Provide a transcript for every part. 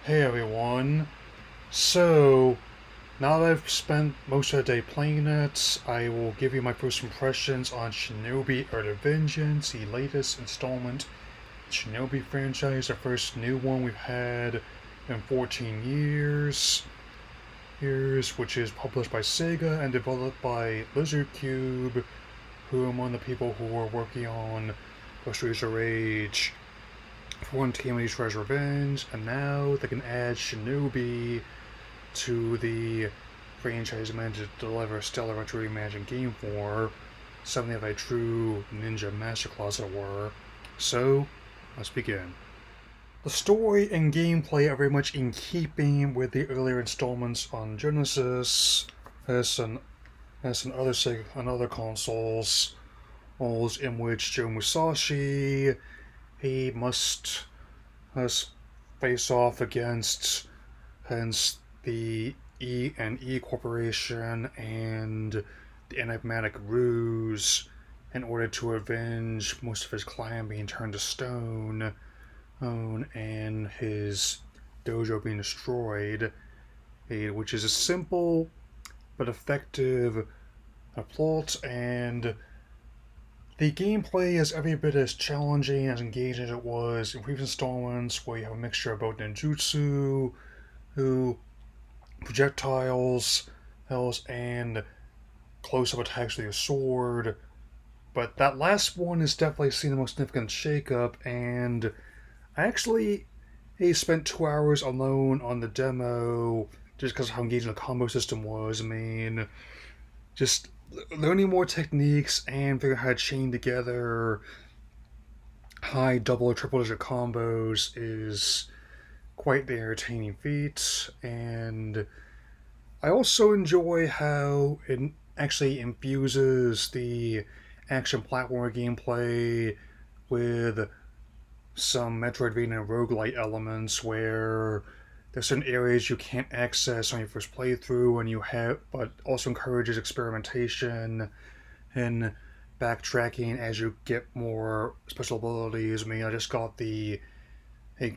Hey everyone. So, now that I've spent most of the day playing it, I will give you my first impressions on Shinobi Earth of Vengeance, the latest installment in the Shinobi franchise, the first new one we've had in 14 years, which is published by Sega and developed by Lizard Cube, who are among the people who are working on Streets of Rage, for one TMA's Treasure Revenge, and now they can add Shinobi to the franchise managed to deliver a stellar retro reimagined game for, something of a true ninja masterclass, as it were. So, let's begin. The story and gameplay are very much in keeping with the earlier installments on Genesis, as in other consoles, in which Joe Musashi he must face off against hence the E&E Corporation and the enigmatic Ruse in order to avenge most of his clan being turned to stone and his dojo being destroyed, which is a simple but effective plot, and the gameplay is every bit as challenging as engaging as it was in previous installments, where you have a mixture of both ninjutsu, who projectiles, and close-up attacks with your sword. But that last one is definitely seen the most significant shakeup, and I actually spent 2 hours alone on the demo just because of how engaging the combo system was. I mean, just learning more techniques and figuring out how to chain together high double or triple digit combos is quite the entertaining feat, and I also enjoy how it actually infuses the action platformer gameplay with some Metroidvania and roguelite elements where there's certain areas you can't access on your first playthrough and but also encourages experimentation and backtracking as you get more special abilities. I mean, I just got a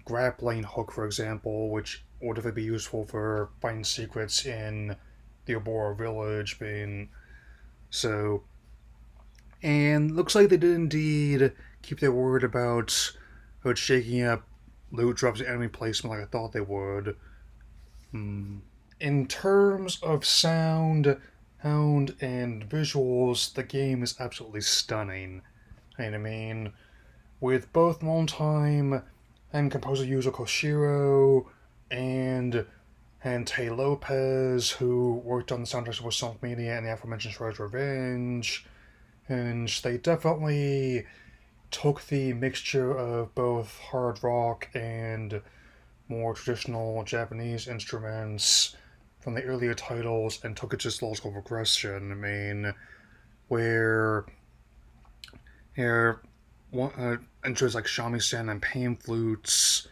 grappling hook, for example, which would definitely be useful for finding secrets in the Obora village. Being so, and looks like they did indeed keep their word about shaking up loot drops and enemy placement like I thought they would. In terms of sound, and visuals, the game is absolutely stunning. And I mean, with both longtime and composer Yuzo Koshiro and Tay Lopez, who worked on the soundtracks for Sonic Mania and the aforementioned Shredder's Revenge, and they definitely took the mixture of both hard rock and more traditional Japanese instruments from the earlier titles and took it to its logical progression. I mean, where here instruments like shamisen and pan flutes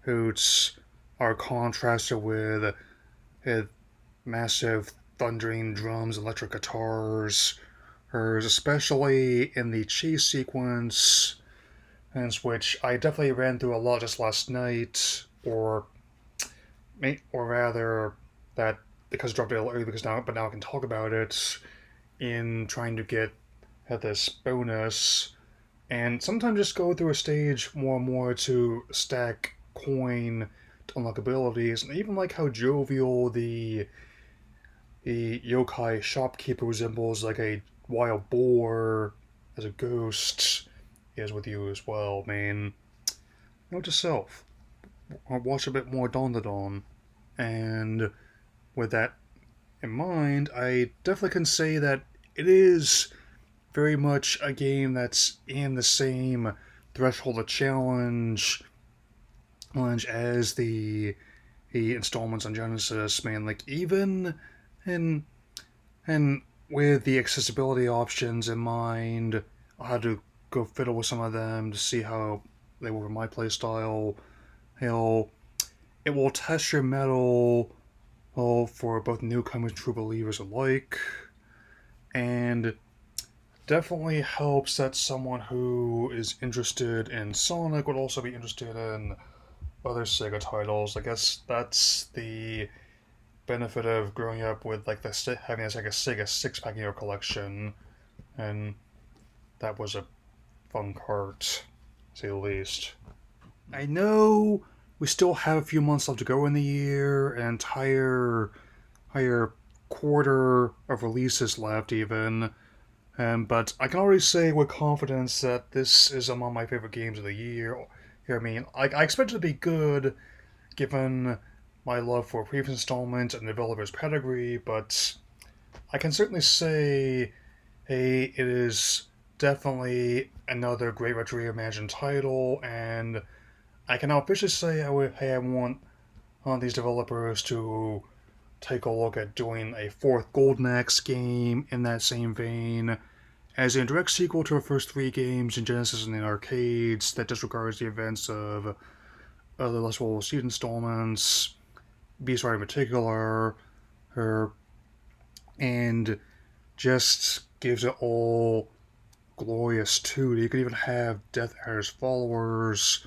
are contrasted with massive thundering drums, electric guitars, especially in the chase sequence, which I definitely ran through a lot just last night, or rather, that because I dropped it a little early now I can talk about it in trying to get at this bonus, and sometimes just go through a stage more and more to stack coin to unlock abilities, and even like how jovial the yokai shopkeeper resembles like a wild boar as a ghost is with you as well. I mean, note to self, watch a bit more Dawn to Dawn, and with that in mind, I definitely can say that it is very much a game that's in the same threshold of challenge as the installments on Genesis. Man, like even and and with the accessibility options in mind, I had to go fiddle with some of them to see how they were in my playstyle. Hell, it will test your mettle for both newcomers and true believers alike, and definitely helps that someone who is interested in Sonic would also be interested in other Sega titles. I guess that's the benefit of growing up with like having like a Sega six-pack in your collection, and that was a fun cart, to say the least. I know we still have a few months left to go in the year, an entire quarter of releases left even. But I can already say with confidence that this is among my favorite games of the year. I mean, I expect it to be good given my love for previous installments and developer's pedigree, but I can certainly say, hey, it is definitely another great retro reimagined title, and I can now officially say, hey, I want these developers to take a look at doing a fourth Golden Axe game in that same vein, as a direct sequel to the first three games in Genesis and the arcades that disregards the events of other less well received installments, Beast Rider in particular, her, and just gives it all glorious too. You could even have Death Adder's followers,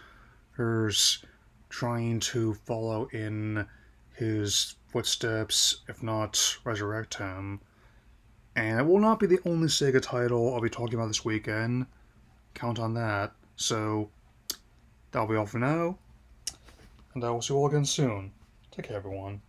hers trying to follow in his footsteps, if not resurrect him. And it will not be the only Sega title I'll be talking about this weekend. Count on that. So, that'll be all for now, and I will see you all again soon. Take care, everyone.